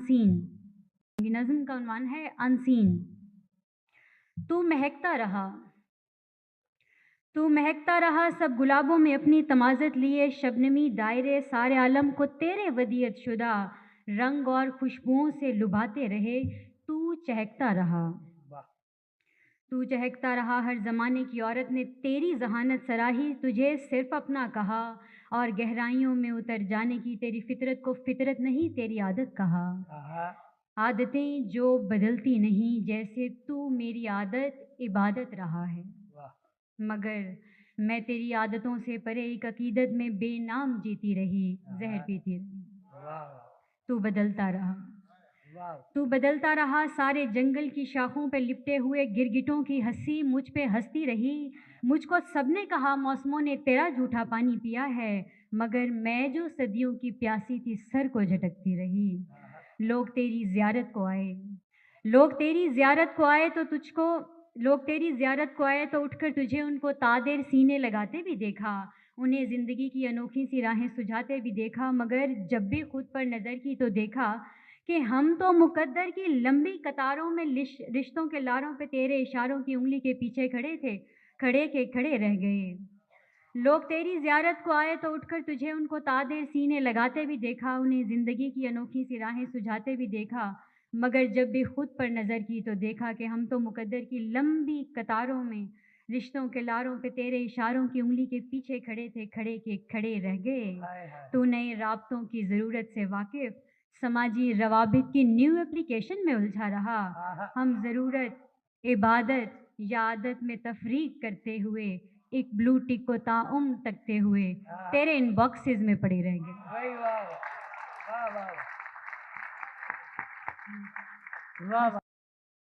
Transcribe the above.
Unseen. नज़्म का उन्वान है अनसीन। तू महकता रहा, तू महकता रहा सब गुलाबों में अपनी तमाज़त लिए, शबनमी दायरे सारे आलम को तेरे वदियत शुदा रंग और खुशबुओं से लुभाते रहे। तू चहकता रहा, तू चहकता रहा, हर ज़माने की औरत ने तेरी जहानत सराही, तुझे सिर्फ अपना कहा और गहराइयों में उतर जाने की तेरी फितरत को फितरत नहीं तेरी आदत कहा। आदतें जो बदलती नहीं, जैसे तू मेरी आदत इबादत रहा है, मगर मैं तेरी आदतों से परे एक अकीदत में बेनाम जीती रही, जहर पीती रही। तू बदलता रहा, तू बदलता रहा, सारे जंगल की शाखों पे लिपटे हुए गिरगिटों की हंसी मुझ पे हंसती रही। मुझको सबने कहा मौसमों ने तेरा जूठा पानी पिया है, मगर मैं जो सदियों की प्यासी थी सर को झटकती रही। लोग तेरी ज़ियारत को आए, लोग तेरी ज़ियारत को आए तो तुझको, लोग तेरी ज़ियारत को आए तो उठकर तुझे उनको तादेर सीने लगाते भी देखा, उन्हें ज़िंदगी की अनोखी सी राहें सुझाते भी देखा, मगर जब भी खुद पर नज़र की तो देखा कि हम तो मुकद्दर की लंबी कतारों में रिश्तों के लारों पे तेरे इशारों की उंगली के पीछे खड़े थे, खड़े के खड़े रह गए। लोग तेरी ज़ियारत को आए तो उठकर तुझे उनको तादेर सीने लगाते भी देखा, उन्हें ज़िंदगी की अनोखी सी राहें सुझाते भी देखा, मगर जब भी खुद पर नज़र की तो देखा कि हम तो मुकद्दर की लंबी कतारों में रिश्तों के लारों पे तेरे इशारों की उंगली के पीछे खड़े थे, खड़े के खड़े रह गए। तू नए राब्तों की ज़रूरत से वाकिफ़ समाजी रवाबित की न्यू एप्लीकेशन में उलझा रहा। हम ज़रूरत, इबादत या आदत में तफरीक करते हुए एक ब्लू टिक को ताउम्र तकते हुए तेरे इनबॉक्सेस में पड़े रह गए। वाह।